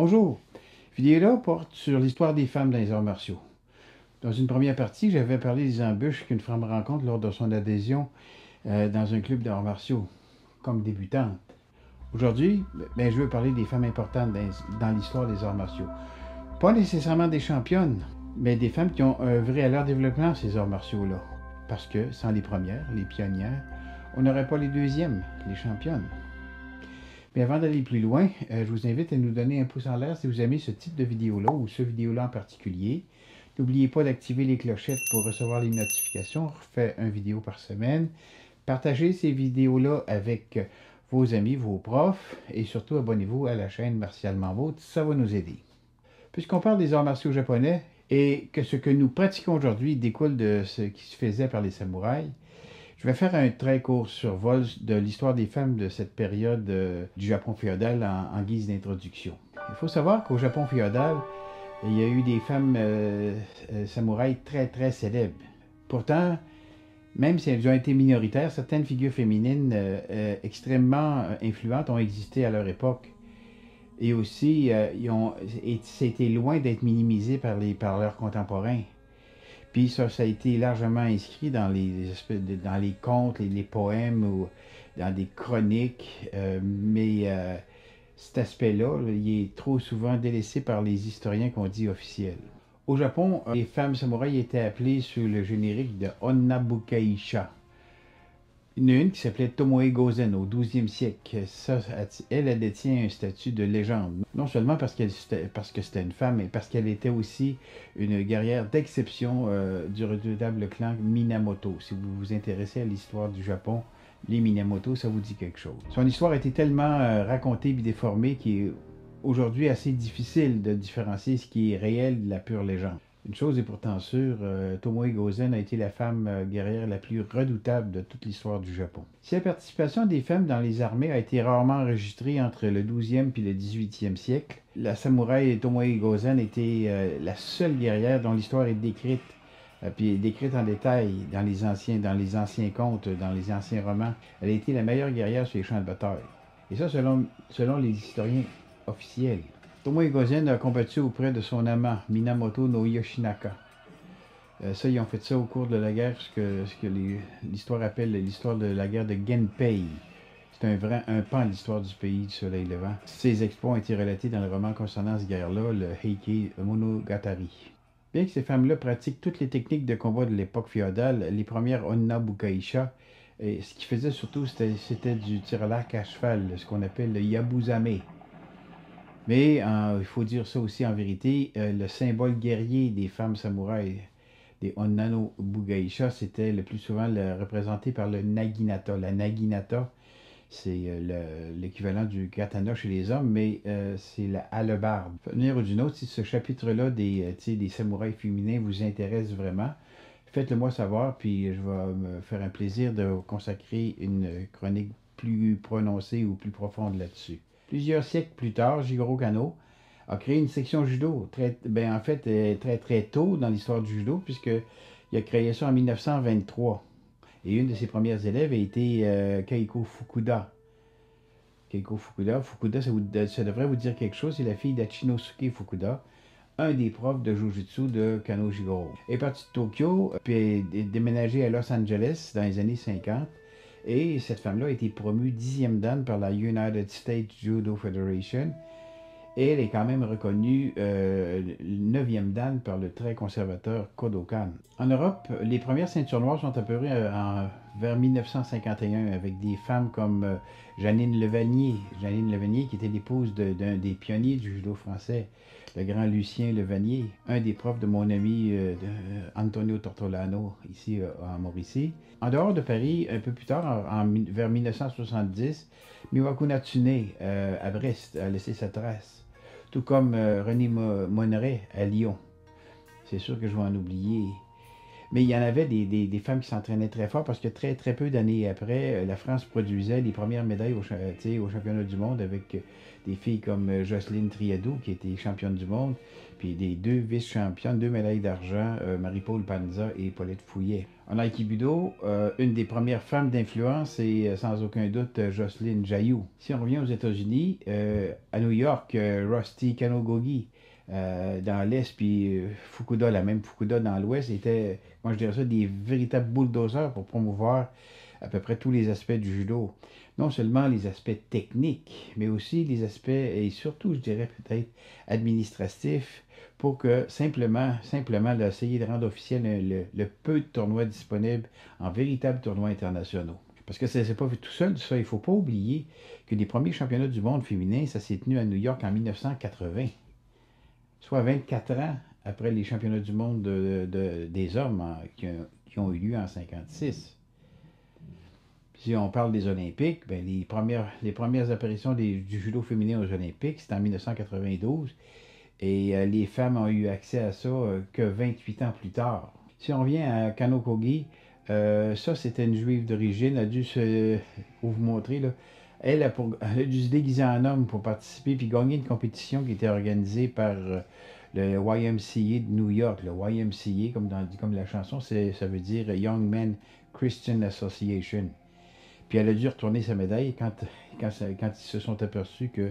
Bonjour! Vidéo-là porte sur l'histoire des femmes dans les arts martiaux. Dans une première partie, j'avais parlé des embûches qu'une femme rencontre lors de son adhésion dans un club d'arts martiaux, comme débutante. Aujourd'hui, je veux parler des femmes importantes dans l'histoire des arts martiaux. Pas nécessairement des championnes, mais des femmes qui ont œuvré à leur développement, ces arts martiaux-là. Parce que sans les premières, les pionnières, on n'aurait pas les deuxièmes, les championnes. Mais avant d'aller plus loin, je vous invite à nous donner un pouce en l'air si vous aimez ce type de vidéo-là ou ce vidéo-là en particulier. N'oubliez pas d'activer les clochettes pour recevoir les notifications. On refait une vidéo par semaine. Partagez ces vidéos-là avec vos amis, vos profs et surtout abonnez-vous à la chaîne Martialement Vôtre, ça va nous aider. Puisqu'on parle des arts martiaux japonais et que ce que nous pratiquons aujourd'hui découle de ce qui se faisait par les samouraïs, je vais faire un très court survol de l'histoire des femmes de cette période du Japon féodal en guise d'introduction. Il faut savoir qu'au Japon féodal, il y a eu des femmes samouraïs très célèbres. Pourtant, même si elles ont été minoritaires, certaines figures féminines extrêmement influentes ont existé à leur époque. Et aussi, c'était loin d'être minimisé par leurs contemporains. Puis ça a été largement inscrit dans les contes, les poèmes ou dans des chroniques. Cet aspect-là, il est trop souvent délaissé par les historiens qu'on dit officiels. Au Japon, les femmes samouraïs étaient appelées sous le générique de Onna Bukaisha. Il y en a une qui s'appelait Tomoe Gozen au 12e siècle. Elle détient un statut de légende. Non seulement parce que c'était une femme, mais parce qu'elle était aussi une guerrière d'exception du redoutable clan Minamoto. Si vous vous intéressez à l'histoire du Japon, les Minamoto, ça vous dit quelque chose. Son histoire a été tellement racontée et déformée qu'il est aujourd'hui assez difficile de différencier ce qui est réel de la pure légende. Une chose est pourtant sûre, Tomoe Gozen a été la femme guerrière la plus redoutable de toute l'histoire du Japon. Si la participation des femmes dans les armées a été rarement enregistrée entre le 12e et le 18e siècle, la samouraï Tomoe Gozen était la seule guerrière dont l'histoire est décrite, puis décrite en détail dans les anciens contes, dans les anciens romans. Elle a été la meilleure guerrière sur les champs de bataille. Et ça selon les historiens officiels. Tomoe Gozen a combattu auprès de son amant, Minamoto no Yoshinaka. Ils ont fait ça au cours de la guerre, ce que l'histoire appelle l'histoire de la guerre de Genpei. C'est un pan de l'histoire du pays du soleil levant. Ces exploits ont été relatés dans le roman concernant cette guerre-là, le Heike Monogatari. Bien que ces femmes-là pratiquent toutes les techniques de combat de l'époque féodale, les premières Onna Bukaisha, ce qu'ils faisaient surtout, c'était du tir à l'arc à cheval, ce qu'on appelle le Yabuzame. Mais il faut dire ça aussi en vérité, le symbole guerrier des femmes samouraïs, des Onna no Bukaisha, c'était le plus souvent représenté par le naginata. La naginata, c'est l'équivalent du katana chez les hommes, mais c'est la hallebarde. D'une manière ou d'une autre, si ce chapitre-là des samouraïs féminins vous intéresse vraiment, faites-le moi savoir, puis je vais me faire un plaisir de consacrer une chronique plus prononcée ou plus profonde là-dessus. Plusieurs siècles plus tard, Jigoro Kano a créé une section judo, très tôt dans l'histoire du judo, puisqu'il a créé ça en 1923. Et une de ses premières élèves a été Keiko Fukuda. Keiko Fukuda, ça devrait vous dire quelque chose, c'est la fille d'Achinosuke Fukuda, un des profs de Jujutsu de Kano Jigoro. Elle est partie de Tokyo, puis elle est déménagée à Los Angeles dans les années 50. Et cette femme-là a été promue 10e dan par la United States Judo Federation. Et elle est quand même reconnue 9e dan par le très conservateur Kodokan. En Europe, les premières ceintures noires sont apparues vers 1951 avec des femmes comme Janine Levanier. Janine Levanier qui était l'épouse d'un des pionniers du judo français, le grand Lucien Levanier, un des profs de mon ami Antonio Tortolano ici à Mauricie. En dehors de Paris, un peu plus tard, vers 1970, Miwaku Natsune à Brest a laissé sa trace. Tout comme René Monneret à Lyon. C'est sûr que je vais en oublier. Mais il y en avait des femmes qui s'entraînaient très fort parce que très peu d'années après, la France produisait les premières médailles tu sais, au championnat du monde avec des filles comme Jocelyne Triadou, qui était championne du monde, puis des deux vice-championnes, deux médailles d'argent, Marie-Paul Panza et Paulette Fouillet. En Aïkibudo, une des premières femmes d'influence, c'est sans aucun doute Jocelyne Jailloux. Si on revient aux États-Unis, à New York, Rusty Kanogogi, dans l'Est, puis Fukuda, la même Fukuda dans l'Ouest, étaient, moi je dirais ça, des véritables bulldozers pour promouvoir à peu près tous les aspects du judo. Non seulement les aspects techniques, mais aussi les aspects, et surtout, je dirais peut-être, administratifs, pour que simplement là, essayer de rendre officiel le peu de tournois disponibles en véritables tournois internationaux. Parce que ça ne s'est pas fait tout seul, ça. Il ne faut pas oublier que les premiers championnats du monde féminin, ça s'est tenu à New York en 1980, soit 24 ans après les championnats du monde des hommes qui ont eu lieu en 1956. Si on parle des Olympiques, ben les premières apparitions du judo féminin aux Olympiques, c'était en 1992. Et les femmes ont eu accès à ça que 28 ans plus tard. Si on revient à Kano Kogi, ça c'était une juive d'origine, elle a dû vous montrer, là. Elle a dû se déguiser en homme pour participer puis gagner une compétition qui était organisée par le YMCA de New York. Le YMCA, comme la chanson, ça veut dire Young Men Christian Association. Puis elle a dû retourner sa médaille quand ils se sont aperçus que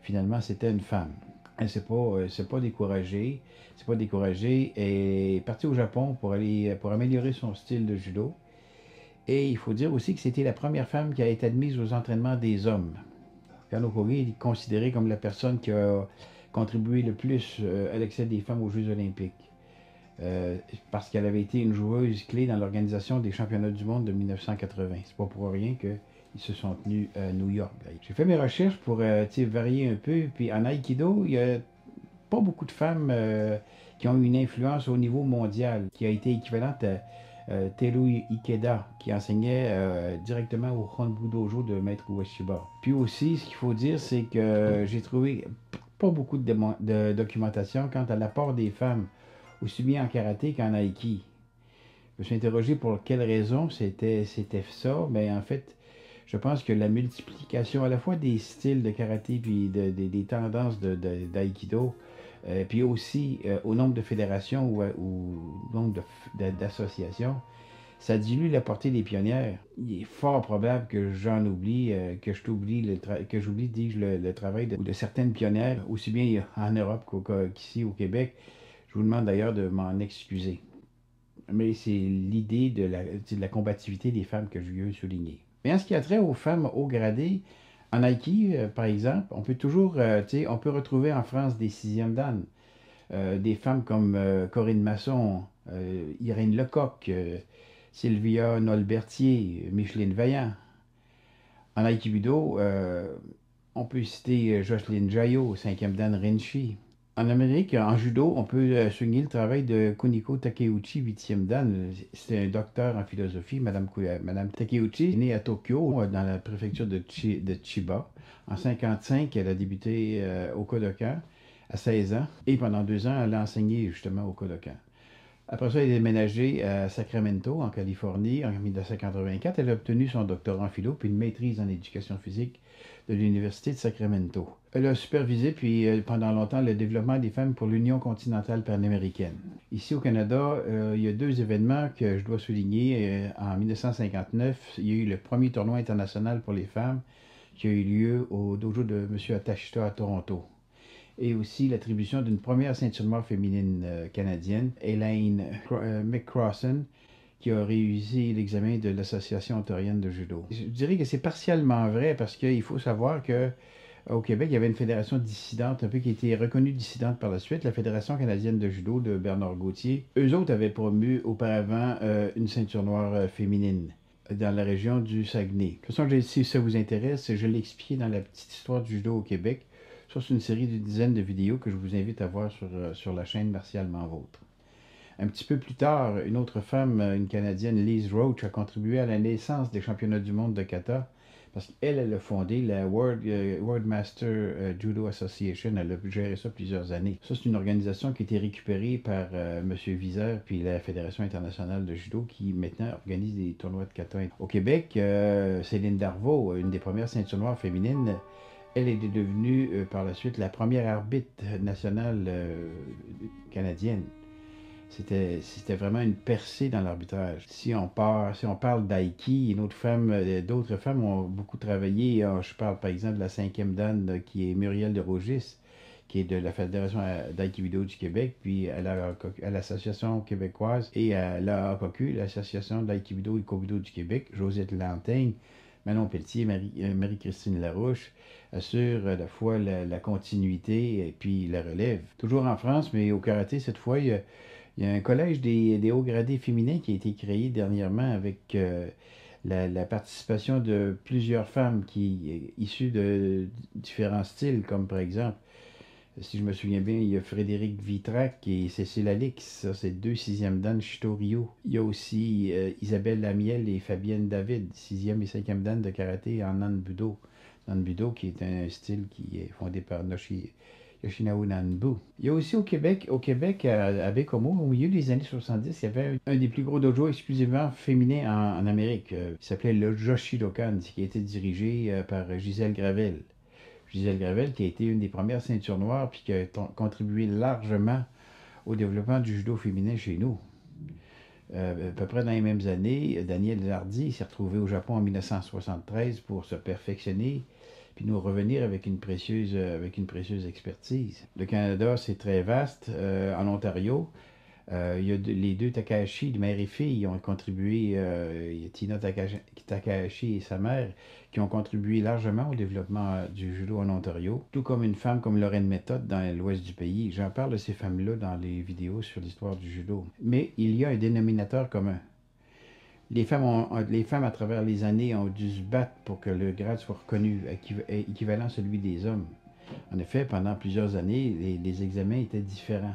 finalement c'était une femme. Elle ne s'est pas découragée. C'est pas découragée. Elle est partie au Japon pour améliorer son style de judo. Et il faut dire aussi que c'était la première femme qui a été admise aux entraînements des hommes. Kano Kogi est considérée comme la personne qui a contribué le plus à l'accès des femmes aux Jeux olympiques. Parce qu'elle avait été une joueuse clé dans l'organisation des championnats du monde de 1980. C'est pas pour rien qu'ils se sont tenus à New York. J'ai fait mes recherches pour varier un peu. Puis en Aïkido, il n'y a pas beaucoup de femmes qui ont eu une influence au niveau mondial, qui a été équivalente à Teru Ikeda, qui enseignait directement au Honbu Dojo de Maître Ueshiba. Puis aussi, ce qu'il faut dire, c'est que j'ai trouvé pas beaucoup de documentation quant à l'apport des femmes, aussi bien en karaté qu'en aïki. Je me suis interrogé pour quelle raison c'était ça, mais en fait, je pense que la multiplication à la fois des styles de karaté puis des tendances d'aïkido, puis aussi au nombre de fédérations ou au nombre d'associations, ça dilue la portée des pionnières. Il est fort probable que j'en oublie, que j'oublie, dis-je, le travail de certaines pionnières, aussi bien en Europe qu'ici au Québec. Je vous demande d'ailleurs de m'en excuser. Mais c'est l'idée de la combativité des femmes que je veux souligner. Mais en ce qui a trait aux femmes haut gradées, en Aiki, par exemple, on peut toujours, on peut retrouver en France des sixièmes dan, des femmes comme Corinne Masson, Irène Lecoq, Sylvia Nolbertier, Micheline Vaillant. En Aikibudo, on peut citer Jocelyne Jaillot, cinquième dan Rinchi. En Amérique, en judo, on peut souligner le travail de Kuniko Takeuchi, 8e dan. C'est un docteur en philosophie. Madame Takeuchi est née à Tokyo, dans la préfecture de Chiba. En 1955, elle a débuté au Kodokan à 16 ans. Et pendant 2 ans, elle a enseigné justement au Kodokan. Après ça, elle est déménagée à Sacramento, en Californie, en 1984. Elle a obtenu son doctorat en philo puis une maîtrise en éducation physique de l'Université de Sacramento. Elle a supervisé puis pendant longtemps le développement des femmes pour l'Union continentale panaméricaine. Ici au Canada, il y a 2 événements que je dois souligner. En 1959, il y a eu le premier tournoi international pour les femmes qui a eu lieu au dojo de M. Atashita à Toronto. Et aussi l'attribution d'une première ceinture noire féminine canadienne, Elaine McCrossan, qui a réussi l'examen de l'Association ontarienne de judo. Je dirais que c'est partiellement vrai parce qu'il faut savoir que au Québec, il y avait une fédération dissidente, un peu qui a été reconnue dissidente par la suite, la Fédération canadienne de judo de Bernard Gauthier. Eux autres avaient promu auparavant une ceinture noire féminine dans la région du Saguenay. De toute façon, si ça vous intéresse, je l'ai expliqué dans la petite histoire du judo au Québec. Ça, c'est une série de dizaines de vidéos que je vous invite à voir sur la chaîne Martialement Vôtre. Un petit peu plus tard, une autre femme, une Canadienne, Lise Roach, a contribué à la naissance des championnats du monde de kata Parce qu'elle, elle a fondé la World Master Judo Association. Elle a géré ça plusieurs années. Ça, c'est une organisation qui a été récupérée par M. Vizeur puis la Fédération internationale de judo qui maintenant organise des tournois de kata. Au Québec, Céline Darvaux, une des premières ceintures noires féminines, elle est devenue par la suite la première arbitre nationale canadienne. C'était vraiment une percée dans l'arbitrage. Si on parle d'Aiki, d'autres femmes ont beaucoup travaillé. Je parle par exemple de la cinquième dan qui est Muriel de Rogis, qui est de la Fédération d'Aikido du Québec, puis à l'Association québécoise et à l'AAKQ, l'Association d'Aikido et Kobudo du Québec, Josette Lantaigne, Manon Pelletier, Marie-Christine Larouche assurent à la fois la continuité et puis la relève. Toujours en France, mais au karaté, cette fois, il y a un collège des hauts gradés féminins qui a été créé dernièrement avec la participation de plusieurs femmes issues de différents styles, comme par exemple, si je me souviens bien, il y a Frédéric Vitrac et Cécile Alix, ça c'est deux sixième dan Shito Ryo. Il y a aussi Isabelle Lamiel et Fabienne David, sixième et cinquième dan de karaté en Nanbudo. Nanbudo qui est un style qui est fondé par Yoshinao Nanbu. Il y a aussi au Québec à Baie-Comeau, au milieu des années 70, il y avait un des plus gros dojos exclusivement féminins en Amérique. Il s'appelait le Joshidokan, qui a été dirigé par Gisèle Gravel. Gisèle Gravel, qui a été une des premières ceintures noires, puis qui a contribué largement au développement du judo féminin chez nous. À peu près dans les mêmes années, Daniel Hardy s'est retrouvé au Japon en 1973 pour se perfectionner, puis nous revenir avec une précieuse expertise. Le Canada, c'est très vaste. En Ontario, il y a les deux Takahashi, mère et fille, ont contribué. Il y a Tina Takahashi et sa mère qui ont contribué largement au développement du judo en Ontario, tout comme une femme comme Lorraine Méthode dans l'ouest du pays. J'en parle de ces femmes-là dans les vidéos sur l'histoire du judo. Mais il y a un dénominateur commun. Les femmes, à travers les années, ont dû se battre pour que le grade soit reconnu, équivalent à celui des hommes. En effet, pendant plusieurs années, les examens étaient différents.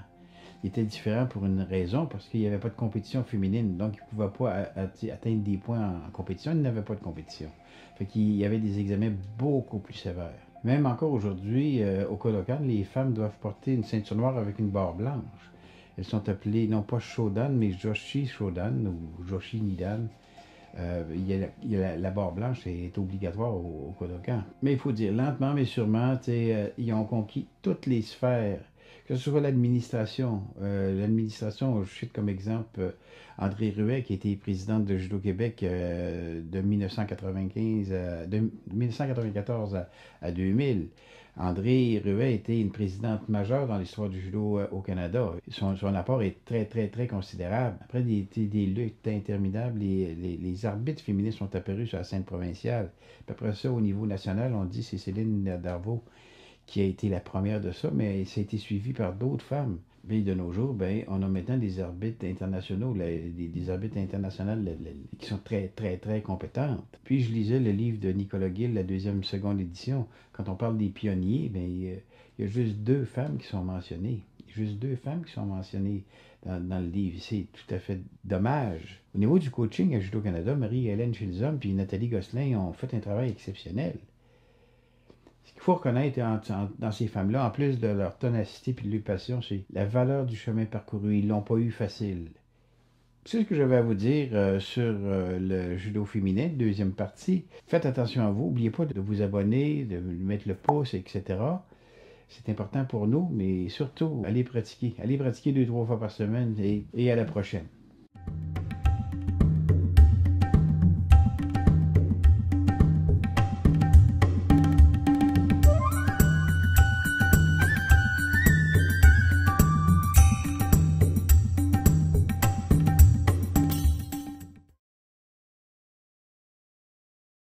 Ils étaient différents pour une raison, parce qu'il n'y avait pas de compétition féminine. Donc, ils ne pouvaient pas atteindre des points en compétition. Ils n'avaient pas de compétition. Fait qu'il y avait des examens beaucoup plus sévères. Même encore aujourd'hui, au Kodokan, les femmes doivent porter une ceinture noire avec une barre blanche. Elles sont appelées non pas Shodan, mais Joshi Shodan ou Joshi Nidan. La barre blanche est obligatoire au Kodokan. Mais il faut dire, lentement mais sûrement, ils ont conquis toutes les sphères, que ce soit l'administration. L'administration, je cite comme exemple André Ruet, qui était présidente de Judo Québec de 1994 à 2000. André Ruet était une présidente majeure dans l'histoire du judo au Canada. Son apport est très, très, très considérable. Après des luttes interminables, les arbitres féminins sont apparus sur la scène provinciale. Puis après ça, au niveau national, on dit que c'est Céline Darvaux qui a été la première de ça, mais ça a été suivi par d'autres femmes. Mais de nos jours, on a maintenant des arbitres internationaux, des arbitres internationales qui sont très, très, très compétentes. Puis je lisais le livre de Nicolas Gill, la seconde édition. Quand on parle des pionniers, il y a juste 2 femmes qui sont mentionnées. Juste 2 femmes qui sont mentionnées dans le livre. C'est tout à fait dommage. Au niveau du coaching à Judo-Canada, Marie-Hélène Chilzom et Nathalie Gosselin ont fait un travail exceptionnel. Ce qu'il faut reconnaître dans ces femmes-là, en plus de leur ténacité et de leur passion, c'est la valeur du chemin parcouru. Ils ne l'ont pas eu facile. C'est ce que j'avais à vous dire sur le judo féminin, deuxième partie. Faites attention à vous. N'oubliez pas de vous abonner, de mettre le pouce, etc. C'est important pour nous, mais surtout, allez pratiquer. Allez pratiquer 2-3 fois par semaine et à la prochaine.